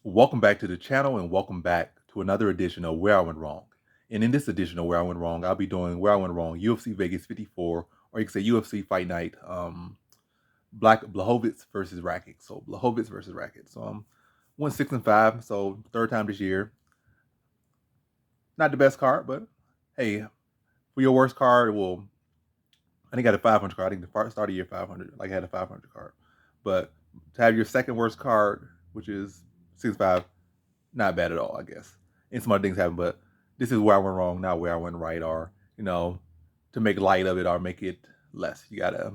Welcome back to the channel and welcome back to another edition of Where I Went Wrong. And in this edition of Where I Went Wrong, I'll be doing Where I Went Wrong, UFC Vegas 54, or you can say UFC Fight Night, Blachowicz versus Rakic. So Blachowicz versus Rakic. So I'm 1-6-5, so third time this year. Not the best card, but hey, for your worst card, well, I think I had a 500 card. I think the start of the year 500, like I had a 500 card. But to have your second worst card, which is 6-5, not bad at all, I guess. And some other things happen, but this is where I went wrong, not where I went right, or to make light of it or make it less. You gotta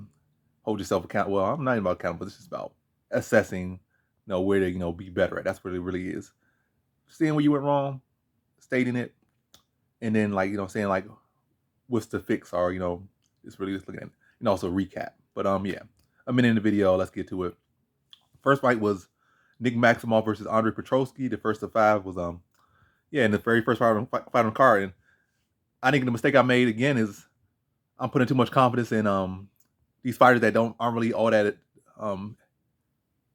hold yourself accountable. Well, I'm not even about accountable. It's just about assessing, where to be better at. That's what it really is. Seeing where you went wrong, stating it, and then saying like what's the fix, or it's really just looking at it. And also recap. But yeah, a minute in the video. Let's get to it. First fight was Nick Maximov versus Andre Petroski. The first of 5 was in the very first fight on the card. And I think the mistake I made again is I'm putting too much confidence in these fighters that aren't really all that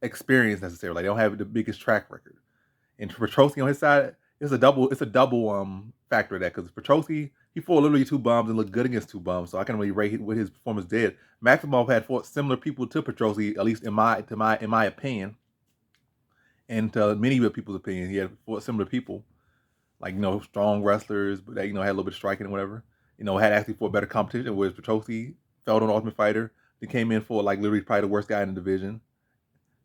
experienced necessarily. Like, they don't have the biggest track record. And Petroski on his side, it's a double factor of that, because Petroski, he fought literally 2 bums and looked good against 2 bums. So I can't really rate what his performance did. Maximov had fought similar people to Petroski, at least in my opinion, and to many of people's opinion. He had fought similar people, like strong wrestlers, but that had a little bit of striking and whatever. Had actually fought better competition. Whereas Petroski felt on Ultimate Fighter. He came in for like literally probably the worst guy in the division,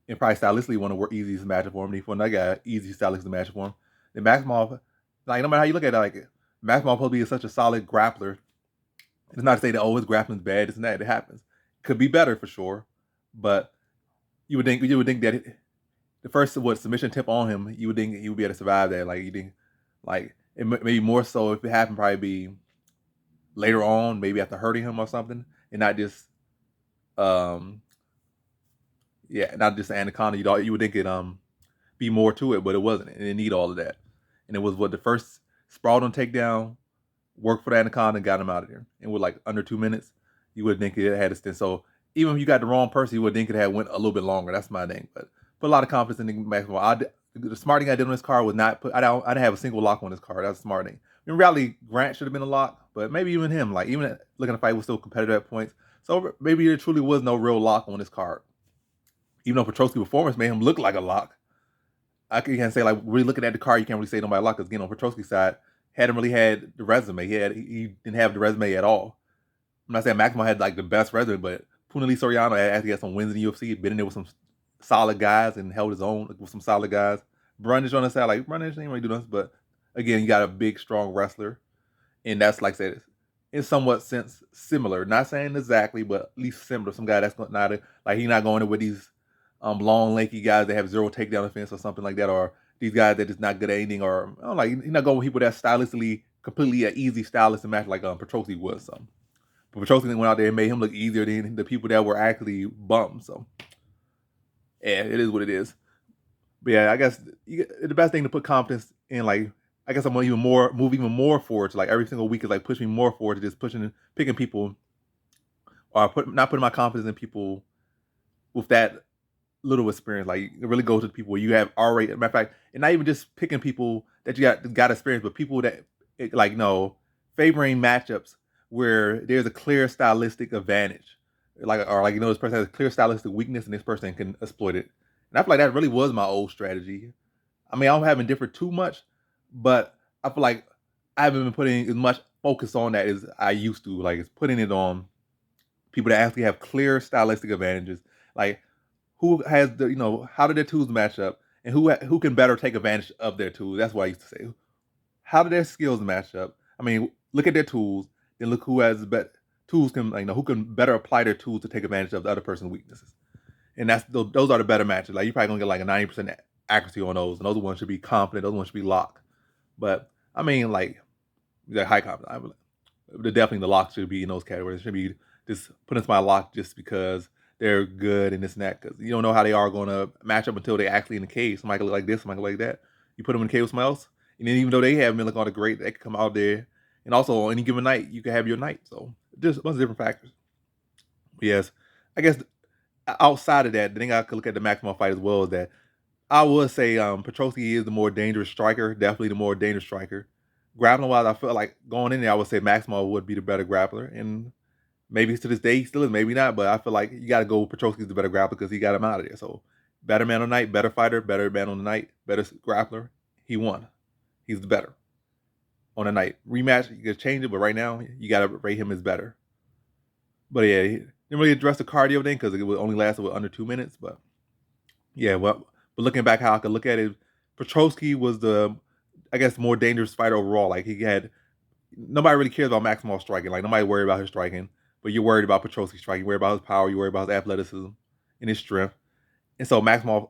and probably stylistically one of the easiest matchup for him. And he fought another guy easy stylistic matchup for him. Then Maximov, like, no matter how you look at it, like, Maximov supposed to be such a solid grappler. It's not to say that his grappling's bad. It's not. It happens. Could be better for sure, but you would think that the first submission tip on him, you would think he would be able to survive that. Like, you think, like, it maybe more so if it happened, probably be later on, maybe after hurting him or something, and not just not just anaconda. You would think it be more to it, but it wasn't. It didn't need all of that. And it was the first sprawled on takedown, worked for the anaconda, and got him out of there. And with like under 2 minutes, you would think it had a stint. So even if you got the wrong person, you would think it had went a little bit longer. That's my thing. But put a lot of confidence in the Maximum. The smart thing I did on this card was not put. I didn't have a single lock on this card. That's a smart thing. In reality, Grant should have been a lock, but maybe even him, like, even looking at the fight, was still competitive at points. So maybe there truly was no real lock on this card. Even though Petroski's performance made him look like a lock, I can't say, like, really looking at the card, you can't really say nobody lock, because again, on Petroski's side, hadn't really had the resume. He didn't have the resume at all. I'm not saying Maximo had like the best resume, but Punali Soriano actually had some wins in the UFC, been in there with some solid guys and held his own with some solid guys. Brundage on the side, like, Brundage didn't really do nothing, but again, you got a big, strong wrestler, and that's, like I said, in somewhat sense similar. Not saying exactly, but at least similar. Some guy that's not like, he's not going in with these long, lanky guys that have zero takedown defense or something like that, or these guys that is not good at anything, or I don't like, he's not going with people that's stylistically completely an easy stylist to match, like Petroski was. So, but Petroski went out there and made him look easier than the people that were actually bums. So yeah, it is what it is. But yeah, I guess the best thing to put confidence in, like, I guess I'm gonna move even more forward to, like, every single week is like push me more forward to just picking people, or not putting my confidence in people with that little experience. Like, you really go to the people where you have already, matter of fact, and not even just picking people that you got experience, but people that, like, favoring matchups where there's a clear stylistic advantage, like, or like, this person has a clear stylistic weakness and this person can exploit it. And I feel like that really was my old strategy. I mean, I don't have been different too much, but I feel like I haven't been putting as much focus on that as I used to. Like, it's putting it on people that actually have clear stylistic advantages. Like, who has how do their tools match up, and who can better take advantage of their tools. That's what I used to say. How do their skills match up? I mean, look at their tools, then look who has better tools, who can better apply their tools to take advantage of the other person's weaknesses. And those are the better matches. Like, you're probably gonna get like a 90% accuracy on those, and those ones should be confident. Those ones should be locked. But I mean, like, they're high confidence. Definitely the lock should be in those categories. It should be just put into my lock just because they're good and this and that, because you don't know how they are going to match up until they actually in the cage. Somebody could look like this, somebody could look like that. You put them in the cage with somebody else, and then even though they haven't been looking all the great, they could come out there, and also on any given night, you can have your night. So just a bunch of different factors. But yes, I guess outside of that, the thing I could look at the Maximum fight as well is that I would say Petrosky is the more dangerous striker, definitely the more dangerous striker. Grappling wise, I feel like going in there, I would say Maximov would be the better grappler, and maybe to this day he still is, maybe not. But I feel like you got to go Petrosky's the better grappler because he got him out of there. So better man on the night, better fighter, better man on the night, better grappler. He won. He's the better on the night. Rematch, you can change it, but right now you got to rate him as better. But yeah, he didn't really address the cardio thing because it would only lasted under 2 minutes. But yeah, well, but looking back, how I could look at it, Petrosky was the, I guess, more dangerous fighter overall. Like he had nobody really cares about Maximov striking. Like nobody worried about his striking, but you're worried about Petrosky striking. You worry about his power. You worry about his athleticism and his strength. And so Maximov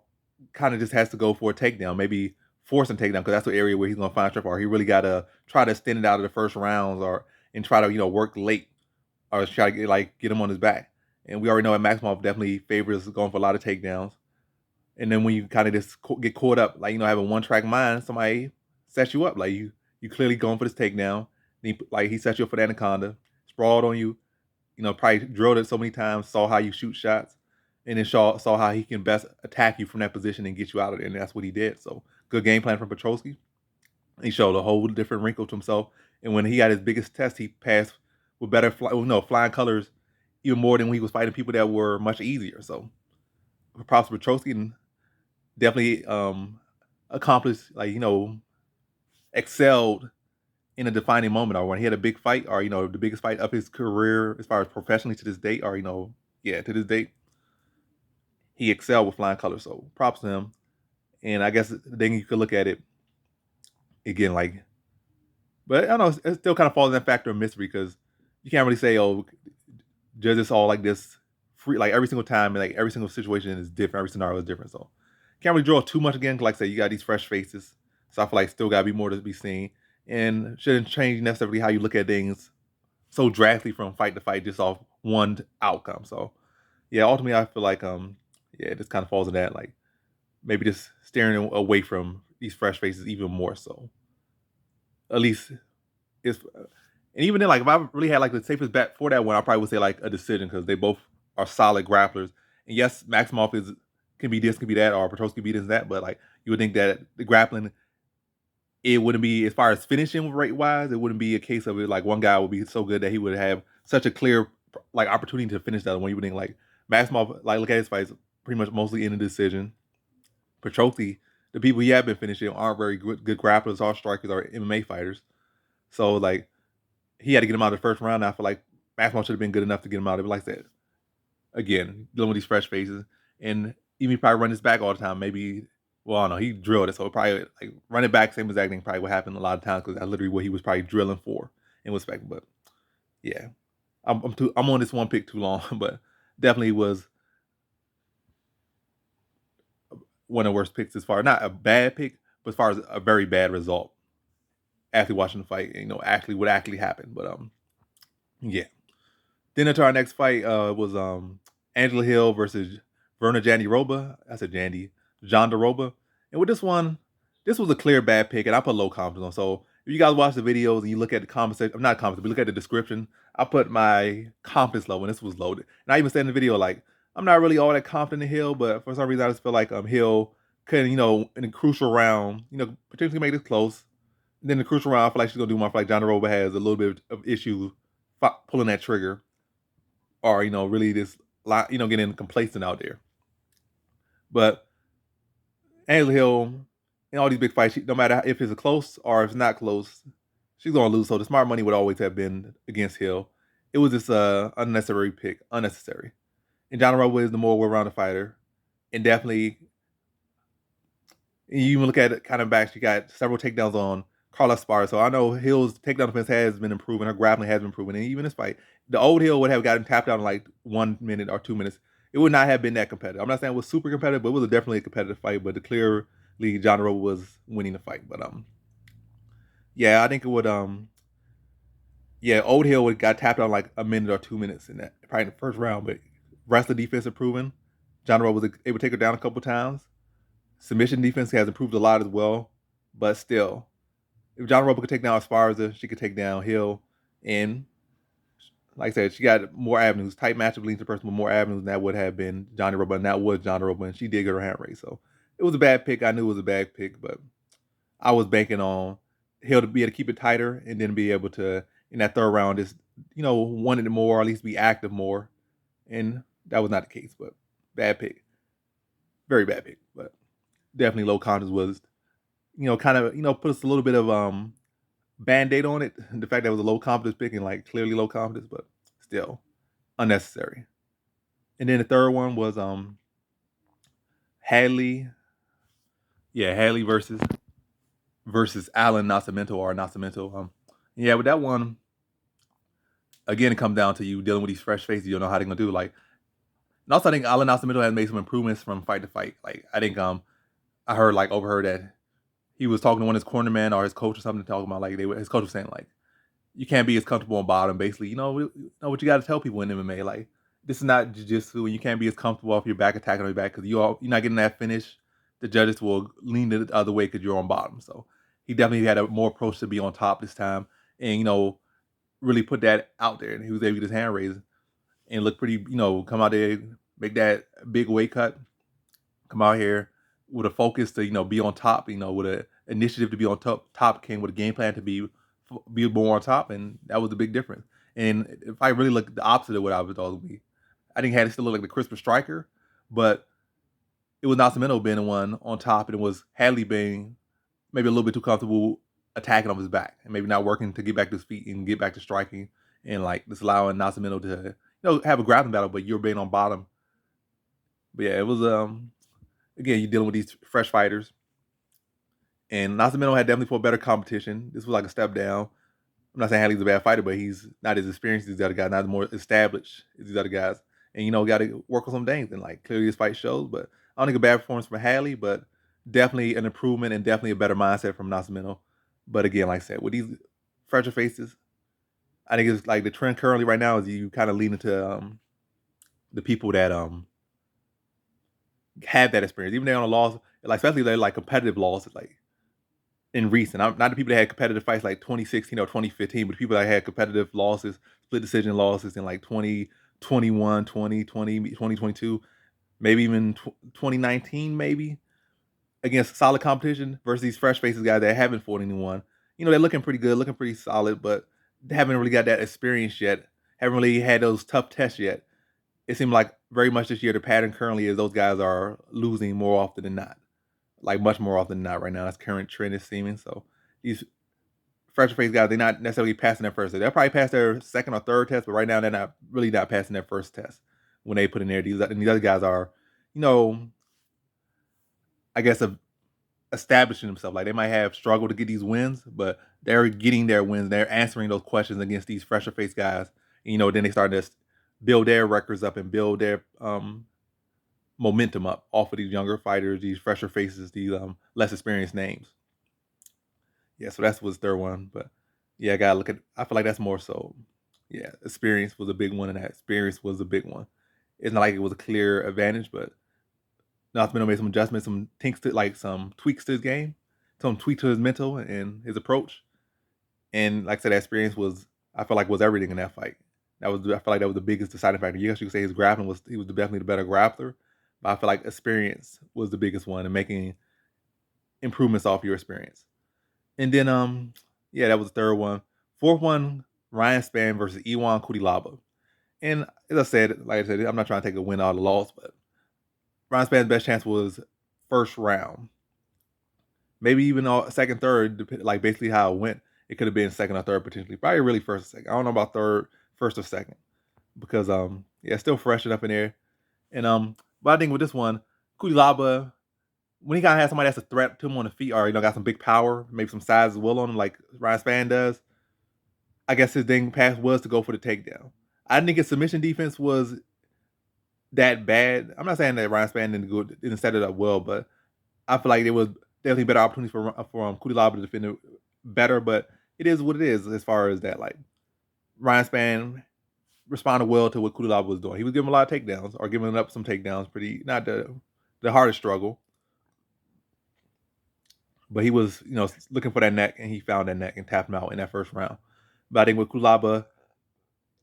kind of just has to go for a takedown, maybe force a takedown because that's the area where he's going to find strength. Or he really got to try to extend it out of the first rounds, or and try to work late, or try to get him on his back. And we already know that Maximov definitely favors going for a lot of takedowns. And then when you kind of just get caught up, like having one track mind, somebody sets you up. Like you clearly going for this takedown. He set you up for the anaconda, sprawled on you. Probably drilled it so many times, saw how you shoot shots, and then saw how he can best attack you from that position and get you out of there. And that's what he did. So good game plan from Petrosky. He showed a whole different wrinkle to himself. And when he had his biggest test, he passed with better flying colors, even more than when he was fighting people that were much easier. So props to Petrosky, and definitely accomplished, excelled in a defining moment, or when he had a big fight, or the biggest fight of his career as far as professionally to this date, or to this date, he excelled with flying colors. So props to him. And I guess then you could look at it again, but I don't know, it still kind of falls in that factor of mystery because you can't really say, oh, judges all like this free, like every single time, and like every single situation is different, every scenario is different. So can't really draw too much again. Like I say, you got these fresh faces, so I feel like still got to be more to be seen, and shouldn't change necessarily how you look at things so drastically from fight to fight just off one outcome. So yeah, ultimately I feel like it just kind of falls in that, like maybe just staring away from these fresh faces even more so. At least it's, and even then, like if I really had like the safest bet for that one, I probably would say like a decision because they both are solid grapplers. And yes, Maximov can be this, can be that, or Petrosky be this and that, but like you would think that the grappling, it wouldn't be, as far as finishing rate wise, it wouldn't be a case of it like one guy would be so good that he would have such a clear like opportunity to finish that one. You would think like Maximov, like look at his fights, pretty much mostly in a decision. Petrosky, the people he had been finishing aren't very good grapplers or strikers or MMA fighters. So like he had to get him out of the first round. And I feel like Maximov should have been good enough to get him out of it. Like I said, again, dealing with these fresh faces, and even he probably run his back all the time. Maybe, well, I don't know, he drilled it, so probably like running back, same exact thing, probably what happened a lot of times because that's literally what he was probably drilling for and was expecting. But yeah, I'm on this one pick too long, but definitely was one of the worst picks as far, not a bad pick, but as far as a very bad result after watching the fight. Actually what actually happened. But yeah. Then into our next fight was Angela Hill versus Verna Jandiroba. I said Jandiroba. And with this one, this was a clear bad pick, and I put low confidence on. So if you guys watch the videos and you look at the comments, I'm not comments, but look at the description, I put my confidence level, and this was loaded. And I even said in the video, like, I'm not really all that confident in Hill, but for some reason I just feel like Hill could, in a crucial round, potentially make this close. And then the crucial round, I feel like she's gonna do more. I feel like Jandiroba has a little bit of issue pulling that trigger, or really this getting complacent out there. But Angela Hill in all these big fights, no matter if it's close or if it's not close, she's gonna lose. So the smart money would always have been against Hill. It was just unnecessary pick, unnecessary. And Jandiroba is the more well-rounded fighter, and definitely, you even look at it kind of back. She got several takedowns on Carla Esparza. So I know Hill's takedown defense has been improving. Her grappling has been improving. And even this fight, the old Hill would have gotten tapped out in like 1 minute or 2 minutes. It would not have been that competitive. I'm not saying it was super competitive, but it was definitely a competitive fight. But clearly, Jandiroba was winning the fight. But yeah, I think it would old Hill would got tapped out in like a minute or 2 minutes in that, probably in the first round. But wrestling defense improving. Jandiroba was able to take her down a couple times. Submission defense has improved a lot as well. But still, if Jandiroba could take down Esparza, she could take down Hill. And like I said, she got more avenues. Tight matchup leads to person with more avenues than that would have been Jandiroba, and that was Jandiroba, and she did get her hand raised. So it was a bad pick. I knew it was a bad pick, but I was banking on Hill to be able to keep it tighter and then be able to in that third round just wanted it more, or at least be active more, and that was not the case. But bad pick, very bad pick, but definitely low confidence was kind of put us a little bit of band-aid on it. The fact that it was a low confidence pick and like clearly low confidence, but still unnecessary. And then the third one was Hadley. Yeah, Hadley versus Allen Nascimento. Yeah, with that one, again, it comes down to you dealing with these fresh faces. You don't know how they're gonna do. Like, and also I think Allen Nascimento has made some improvements from fight to fight. Like, I think I heard like overheard that he was talking to one of his cornerman or his coach or something, talking about like his coach was saying like you can't be as comfortable on bottom. Basically, know what you got to tell people in MMA. Like, this is not jiu-jitsu, and you can't be as comfortable off your back attacking on your back because you're not getting that finish. The judges will lean the other way because you're on bottom. So he definitely had a more approach to be on top this time, and really put that out there. And he was able to get his hand raised and look pretty. Come out there, make that big weight cut, come out here with a focus to be on top. With an initiative to be on top, came with a game plan to be more on top, and that was a big difference. And if I really look the opposite of what I was thought it would be, I think had it still look like the crisper striker, but it was Nascimento being the one on top, and it was Hadley being maybe a little bit too comfortable attacking off his back and maybe not working to get back to his feet and get back to striking and like just allowing Nascimento to have a grappling battle, but you're being on bottom. But yeah, it was again you're dealing with these fresh fighters, and Nascimento had definitely for better competition. This was like a step down. I'm not saying Hadley's a bad fighter, but he's not as experienced as these other guys, not as more established as these other guys. And got to work on some things. And like clearly, this fight shows. But I don't think a bad performance from Hadley, but definitely an improvement and definitely a better mindset from Nascimento. But again, like I said, with these fresher faces, I think it's like the trend currently right now is you kind of lean into the people that have that experience, even they're on a loss, like especially they're like competitive losses, like in recent. Not the people that had competitive fights like 2016 or 2015, but the people that had competitive losses, split decision losses in like 2021, 2020, 2022, maybe even 2019, maybe against solid competition versus these fresh faces guys that haven't fought anyone. They're looking pretty good, looking pretty solid, but they haven't really got that experience yet. Haven't really had those tough tests yet. It seemed like very much this year the pattern currently is those guys are losing more often than not, like much more often than not right now. That's current trend is seeming. So these fresher face guys, they're not necessarily passing their first test. They'll probably pass their second or third test, but right now they're not passing their first test when they put in there. These other guys are, you know, I guess establishing themselves. Like they might have struggled to get these wins, but they're getting their wins. They're answering those questions against these fresher face guys. Then they start to build their records up and build their momentum up off of these younger fighters, these fresher faces, these less experienced names. Yeah, so that's was third one. But yeah, I gotta look at I feel like that's more so. Yeah, experience was a big one, and that experience was a big one. It's not like it was a clear advantage, but Nascimento made some adjustments, some tinks to like some tweaks to his game, some tweaks to his mental and his approach. And like I said, that experience was I felt like was everything in that fight. I feel like that was the biggest deciding factor. Yes, you could say his grappling was he was definitely the better grappler, but I feel like experience was the biggest one and making improvements off your experience. And then yeah, that was the third one. Fourth one, Ryan Spann versus Iwan Kutilaba. And as I said, like I said, I'm not trying to take a win out of the loss, but Ryan Spann's best chance was first round. Maybe even second, third, like basically how it went. It could have been second or third potentially. Probably really first or second. I don't know about third, first or second. Because yeah, still fresh enough in there. And but I think with this one, Kutilaba, when he kind of has somebody that's a threat to him on the feet or got some big power, maybe some size as well on him, like Ryan Spann does, I guess his thing pass was to go for the takedown. I didn't think his submission defense was that bad. I'm not saying that Ryan Spann didn't set it up well, but I feel like there was definitely better opportunities for Kutilaba to defend it better. But it is what it is as far as that. Like Ryan Spann responded well to what Kutilaba was doing. He was giving a lot of takedowns or giving up some takedowns. Pretty not the hardest struggle, but he was looking for that neck and he found that neck and tapped him out in that first round. But I think with Kutilaba,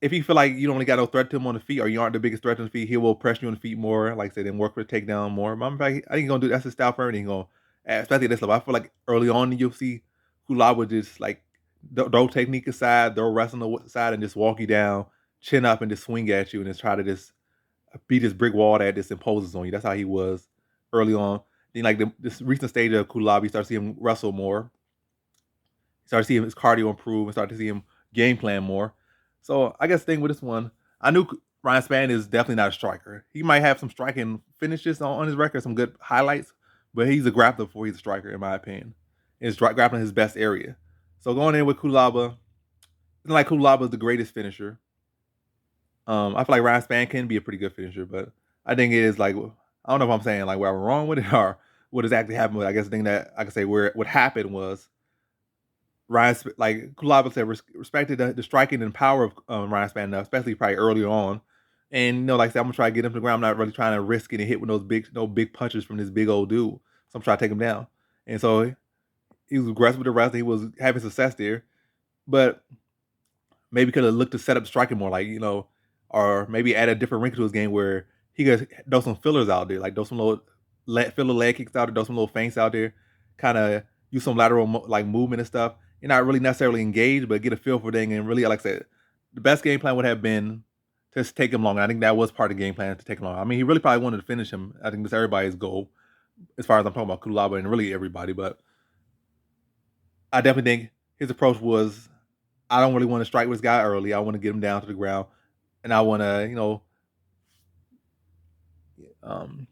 if you feel like you don't really got no threat to him on the feet, or you aren't the biggest threat on the feet, he will press you on the feet more, like I said, and work for the takedown more. But I think he's gonna do that's his style for everything. He's gonna, especially at this level. I feel like early on in the UFC, Kulab would just like throw technique aside, throw wrestling aside, and just walk you down, chin up, and just swing at you, and just try to just beat this brick wall that just imposes on you. That's how he was early on. Then like this recent stage of Kulab, you start seeing him wrestle more. You start seeing his cardio improve, and start to see him game plan more. So I guess the thing with this one, I knew Ryan Spann is definitely not a striker. He might have some striking finishes on his record, some good highlights, but he's a grappler before he's a striker, in my opinion. Is grappling his best area. So going in with Kulaba, it's not like Kulaba is the greatest finisher. I feel like Ryan Spann can be a pretty good finisher, but I think it is like, I don't know if I'm saying like where I'm wrong with it or what exactly happened. But I guess the thing that I can say where what happened was Ryan, like Kulaba said, respected the striking and power of Ryan Spann enough, especially probably earlier on. And like I said, I'm gonna try to get him to the ground. I'm not really trying to risk getting hit with those big punches from this big old dude. So I'm trying to take him down. And so he was aggressive with the wrestling. He was having success there, but maybe could have looked to set up striking more, like or maybe add a different wrinkle to his game where he could throw some fillers out there, like throw some little filler leg kicks out there, throw some little feints out there, kind of use some lateral like movement and stuff. You're not really necessarily engaged, but get a feel for thing. And really, like I said, the best game plan would have been to take him long. I think that was part of the game plan to take him long. I mean, he really probably wanted to finish him. I think that's everybody's goal, as far as I'm talking about Kulaba and really everybody. But I definitely think his approach was, I don't really want to strike with this guy early. I want to get him down to the ground, and I want to, um,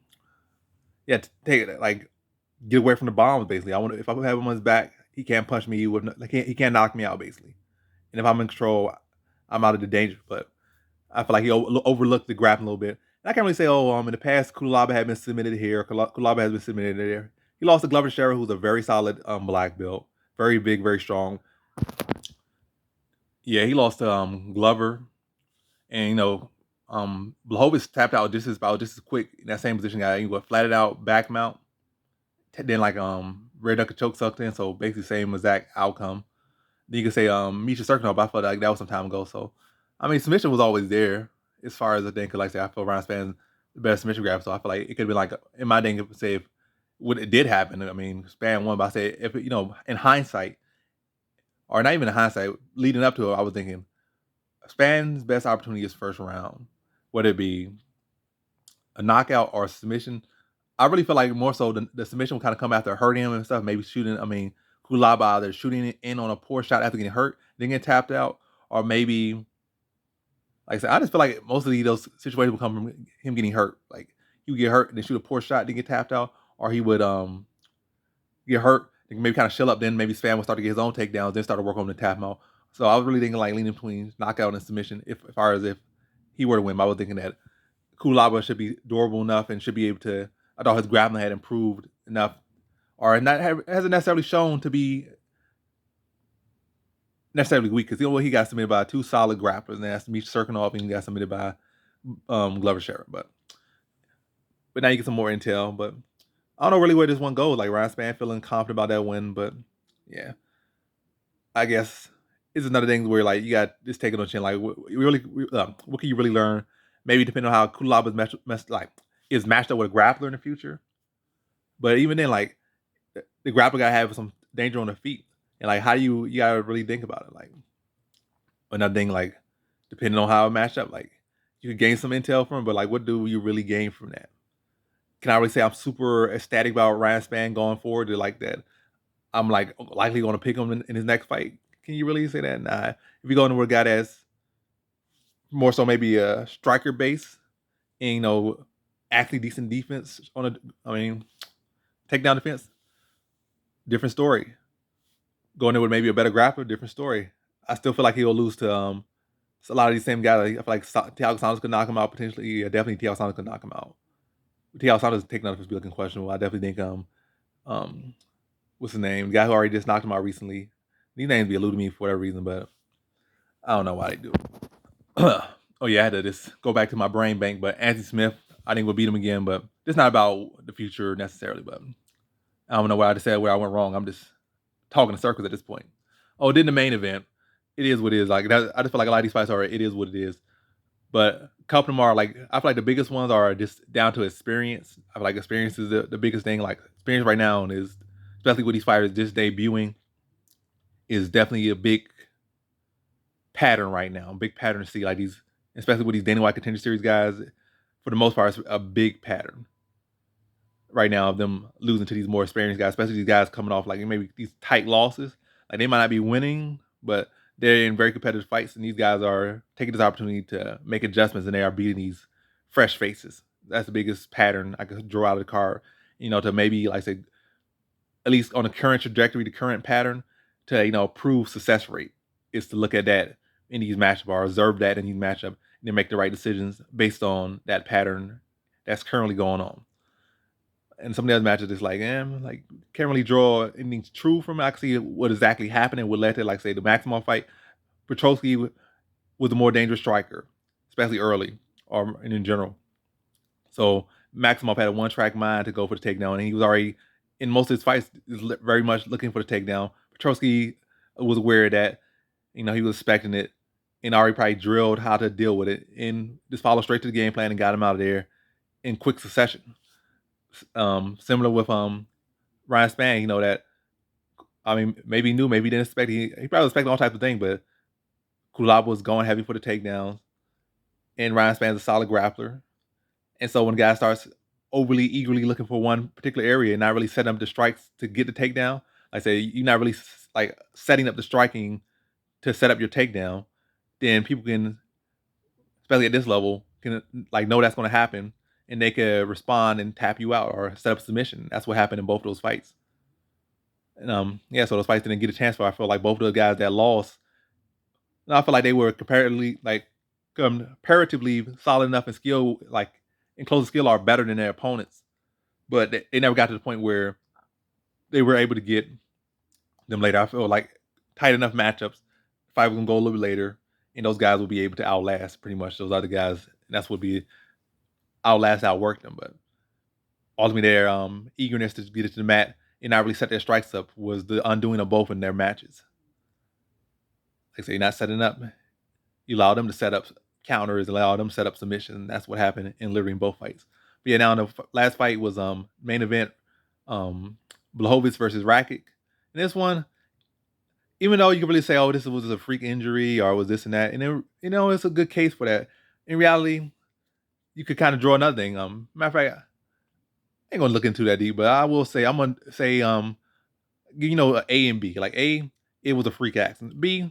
yeah, take it like get away from the bombs. Basically, I want to, if I have him on his back, he can't punch me. He can't knock me out. Basically, and if I'm in control, I'm out of the danger. But I feel like he overlooked the grappling a little bit. And I can't really say, in the past, Kulaba had been submitted here. Kulaba has been submitted there. He lost to Glover Teixeira, who's a very solid black belt, very big, very strong. Yeah, he lost to Glover, and Blachowicz tapped out just as quick in that same position. Guy, he went flatted out back mount, then like rear naked choke sucked in. So basically, same exact outcome. Then you could say Misha Serkinov, but I felt like that was some time ago. So I mean, submission was always there as far as I think. Like I said, I feel Ryan Spann's the best submission grab. So I feel like it could be like in my thing, say if what it did happen. I mean, Spann won, but I say if in hindsight, or not even in hindsight, leading up to it, I was thinking Spann's best opportunity is first round, whether it be a knockout or a submission. I really feel like more so the submission will kind of come after hurting him and stuff. Maybe shooting. I mean, Kulaba either shooting it in on a poor shot after getting hurt, then get tapped out, or maybe, like I said, I just feel like most of those situations will come from him getting hurt. Like he would get hurt and then shoot a poor shot, then get tapped out, or he would get hurt, and maybe kind of chill up. Then maybe Spann would start to get his own takedowns, then start to work on the tap him out. So I was really thinking like leaning between knockout and submission. If far as if he were to win, I was thinking that Kulaba should be durable enough and should be able to. I thought his grappling had improved enough, or hasn't necessarily shown to be necessarily weak, because he got submitted by two solid grapplers, and that's Misha Serkinov, and he got submitted by Glover Teixeira. But now you get some more intel. But I don't know really where this one goes. Like Ryan Spann feeling confident about that win, but yeah, I guess it's another thing where like you got just take it on chin. Like what can you really learn? Maybe depending on how Kulaba is matched up with a grappler in the future. But even then, like the grappler gotta have some danger on the feet, and like how you gotta really think about it. Like another thing, like depending on how it matched up, like you could gain some intel from it, but like what do you really gain from that? Can I really say I'm super ecstatic about Ryan Spann going forward to like that? I'm like likely going to pick him in his next fight. Can you really say that? Nah. If you go into a guy that's more so maybe a striker base and actually decent defense takedown defense, different story. Going in with maybe a better grappler, different story. I still feel like he'll lose to a lot of these same guys. I feel like Thiago Santos could knock him out potentially. Yeah, definitely Thiago Santos could knock him out. Thiago Santos takedown defense be looking questionable. I definitely think what's his name? The guy who already just knocked him out recently. These names be eluding me for whatever reason, but I don't know why they do it. Oh yeah, I had to just go back to my brain bank. But Anthony Smith, I think we'll beat him again. But it's not about the future necessarily. But I don't know where I just said where I went wrong. I'm just talking in circles at this point. Oh, then the main event. it is what it is. Like that, I just feel like a lot of these fights are it is what it is. But a couple of them are like I feel like the biggest ones are just down to experience. I feel like experience is the biggest thing. Like experience right now is especially with these fighters just debuting is definitely a big pattern right now. A big pattern to see like these, especially with these Dana White Contender Series guys. For the most part, it's a big pattern right now of them losing to these more experienced guys, especially these guys coming off like maybe these tight losses. Like they might not be winning, but they're in very competitive fights, and these guys are taking this opportunity to make adjustments, and they are beating these fresh faces. That's the biggest pattern I could draw out of the card. To maybe like say at least on the current trajectory, the current pattern to prove success rate is to look at that in these matchups or observe that in these matchups and then make the right decisions based on that pattern that's currently going on. And some of the other matches, it's like, like can't really draw anything true from it. I can see what exactly happened and what led to, like, say, the Maximov fight. Blachowicz was a more dangerous striker, especially early or in general. So Maximov had a one-track mind to go for the takedown, and he was already in most of his fights very much looking for the takedown. Blachowicz was aware of that. He was expecting it and already probably drilled how to deal with it and just followed straight to the game plan and got him out of there in quick succession. Similar with Ryan Spann, that maybe he knew, maybe he didn't expect. He probably expected all types of things, but Kulab was going heavy for the takedowns, and Ryan Spann's a solid grappler. And so when a guy starts overly eagerly looking for one particular area and not really setting up the strikes to get the takedown, like I say, you're not really like setting up the striking to set up your takedown, then people can, especially at this level, can like know that's going to happen, and they could respond and tap you out or set up submission. That's what happened in both of those fights. And so those fights didn't get a chance for. I feel like both of the guys that lost, I feel like they were comparatively solid enough in skill, like in close skill, are better than their opponents. But they never got to the point where they were able to get them later. I feel like tight enough matchups, the fight was gonna go a little bit later, and those guys will be able to outlast pretty much those other guys. And that's what be outwork them. But ultimately, their eagerness to get it to the mat and not really set their strikes up was the undoing of both in their matches. Like I say, you're not setting up. You allow them to set up counters, allow them to set up submissions. That's what happened in literally in both fights. But yeah, now the last fight was main event, Blachowicz versus Rakic. And this one, even though you can really say, oh, this was a freak injury or was this and that, and then, it's a good case for that. In reality, you could kind of draw another thing. Matter of fact, I ain't gonna look into that deep, but I will say I'm gonna say A and B. Like A, it was a freak accident. B,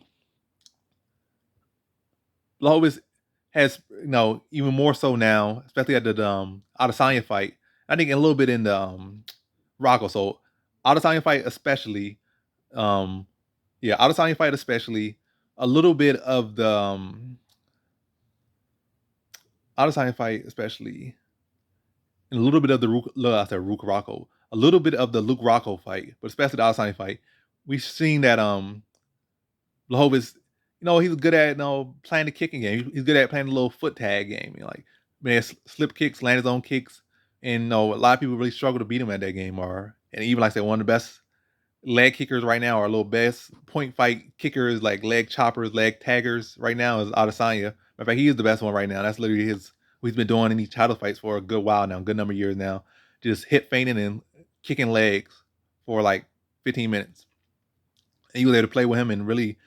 Blachowicz has even more so now, especially at the Adesanya fight. I think a little bit in the Rocco. So Adesanya fight especially, Adesanya fight especially, a little bit of the Adesanya fight especially, and a little bit of the Luke Rocco, a little bit of the Luke Rocco fight, but especially the Adesanya fight. We've seen that Blachowicz, he's good at playing the kicking game. He's good at playing the little foot tag game. Slip kicks, land his own kicks, and a lot of people really struggle to beat him at that game. And even like I said, one of the best leg kickers right now, or a little best point fight kickers, like leg choppers, leg taggers right now is Adesanya. In fact, he is the best one right now. That's literally what he's been doing in these title fights for a good while now, a good number of years now. Just hip feinting and kicking legs for like 15 minutes. And you were there to play with him and really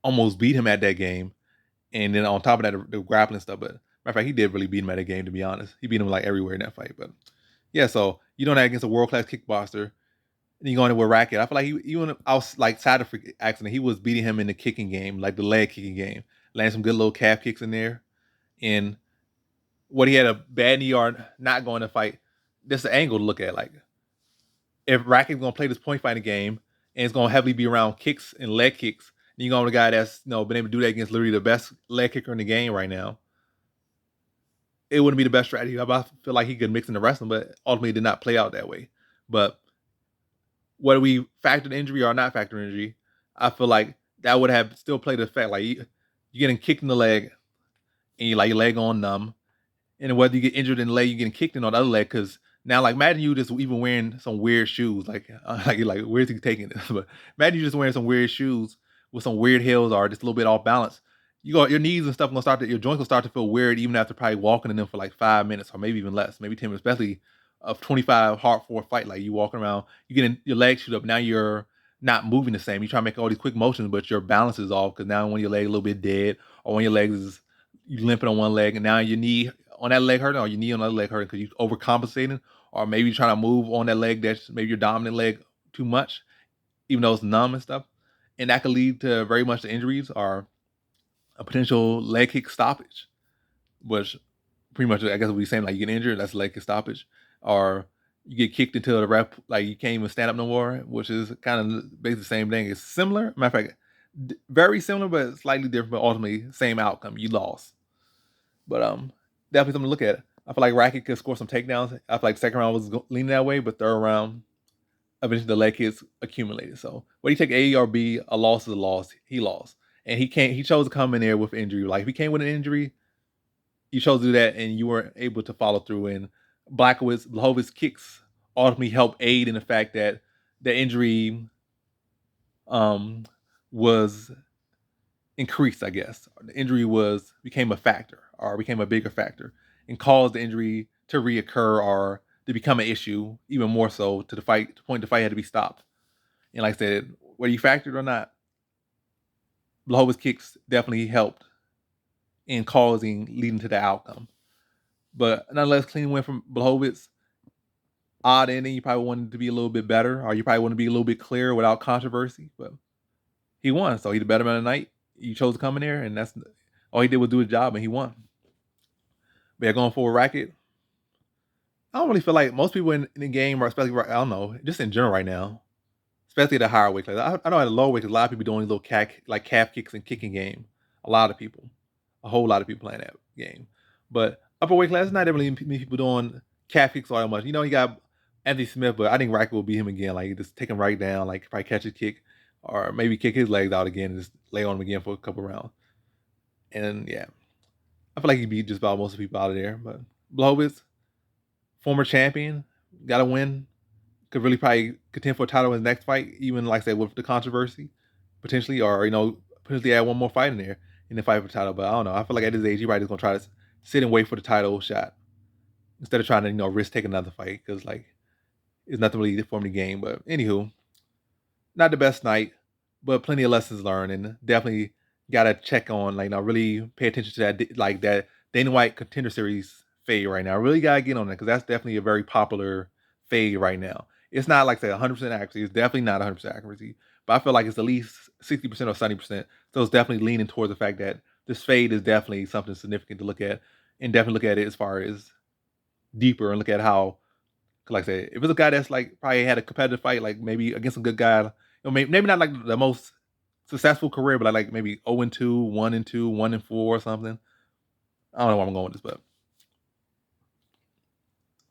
almost beat him at that game. And then on top of that, the grappling stuff. But matter of fact, he did really beat him at that game, to be honest. He beat him like everywhere in that fight. But yeah, so you doing that against a world-class kickboxer. And you going in with Rakic. I feel like even outside of freak accident, he was beating him in the kicking game, like the leg kicking game. Landing some good little calf kicks in there. And what he had a bad knee or not going to fight, that's the angle to look at. Like, if Rakic's going to play this point fighting game and it's going to heavily be around kicks and leg kicks, then you're going with a guy that's been able to do that against literally the best leg kicker in the game right now. It wouldn't be the best strategy. I feel like he could mix in the wrestling, but ultimately it did not play out that way. But whether we factored injury or not factor injury, I feel like that would have still played the effect. Like you're getting kicked in the leg, and your leg on numb, and whether you get injured in the leg, you're getting kicked in on the other leg. Because now, like, imagine you just even wearing some weird shoes. Like where's he taking this? But imagine you just wearing some weird shoes with some weird heels or just a little bit off balance, your knees and stuff your joints will start to feel weird even after probably walking in them for like 5 minutes or maybe even less, maybe 10 minutes, especially a 25 hard for a fight. Like you walking around, you getting your legs shoot up. Now you're not moving the same. You try to make all these quick motions, but your balance is off because now when your leg a little bit dead, or when your legs is you limping on one leg, and now your knee on that leg hurting, or your knee on the other leg hurting because you overcompensating, or maybe you're trying to move on that leg that's maybe your dominant leg too much, even though it's numb and stuff, and that could lead to very much the injuries or a potential leg kick stoppage, which pretty much I guess we're saying like you get injured, that's leg kick stoppage, or you get kicked until the ref like you can't even stand up no more, which is kind of basically the same thing. It's similar, matter of fact, very similar but slightly different, but ultimately same outcome. You lost, but definitely something to look at. I feel like Rakic could score some takedowns. I feel like second round was leaning that way, but third round eventually the leg kicks accumulated. So whether you take A or B, a loss is a loss. He lost, and he chose to come in there with injury. Like if he came with an injury, you chose to do that, and you weren't able to follow through. And Blachowicz kicks ultimately helped aid in the fact that the injury was increased. I guess the injury became a factor or became a bigger factor and caused the injury to reoccur or to become an issue even more so to the point the fight had to be stopped. And like I said, whether you factored or not, Blachowicz kicks definitely helped in leading to the outcome. But nonetheless, clean win from Blachowicz. Odd ending. You probably wanted to be a little bit better, or you probably want to be a little bit clearer without controversy. But he won, so he's the better man of the night. He chose to come in there, and that's all he did was do his job, and he won. But yeah, going forward, Rakic. I don't really feel like most people in the game, or especially I don't know, just in general right now, especially at the higher weight class. I know at the lower weight class, a lot of people doing these little calf kicks and kicking game. A lot of people, a whole lot of people playing that game. But upper weight class, not really many people doing calf kicks all that much. You know, you got Anthony Smith, but I think Rakic will beat him again. Like just take him right down, like probably catch a kick, or maybe kick his legs out again and just lay on him again for a couple rounds. And yeah, I feel like he beat just about most of the people out of there. But Blachowicz, former champion, got to win. Could really probably contend for a title in his next fight, even like I said, with the controversy, potentially, or potentially add one more fight in there in the fight for the title. But I don't know. I feel like at his age, he probably just gonna try to sit and wait for the title shot instead of trying to risk taking another fight because like it's nothing really for him to gain. But anywho, not the best night, but plenty of lessons learned, and definitely gotta check on really pay attention to that Dana White Contender Series fade right now. Really gotta get on that because that's definitely a very popular fade right now. It's not like say 100% accuracy. It's definitely not 100% accuracy, but I feel like it's at least 60% or 70%. So it's definitely leaning towards the fact that this fade is definitely something significant to look at, and definitely look at it as far as deeper and look at how, like I said, if it's a guy that's like probably had a competitive fight, like maybe against a good guy, maybe not like the most successful career, but like maybe 0-2, 1-2, 1-4 or something. I don't know where I'm going with this, but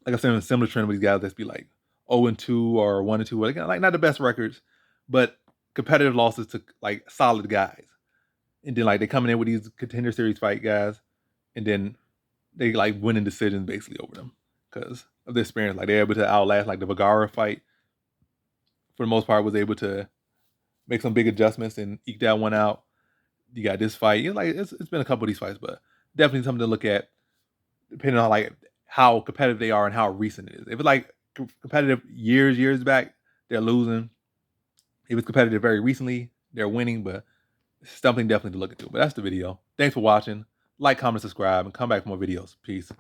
like I said, in a similar trend with these guys that's be like 0-2 or 1-2, like not the best records, but competitive losses to like solid guys. And then like they coming in with these Contender Series fight guys, and then they like winning decisions basically over them because of the experience. Like they're able to outlast like the Vergara fight. For the most part, was able to make some big adjustments and eke that one out. You got this fight. It's been a couple of these fights, but definitely something to look at depending on like how competitive they are and how recent it is. If it's like competitive years back, they're losing. If it's competitive very recently, they're winning, but it's something definitely to look into. But that's the video. Thanks for watching. Like, comment, subscribe, and come back for more videos. Peace.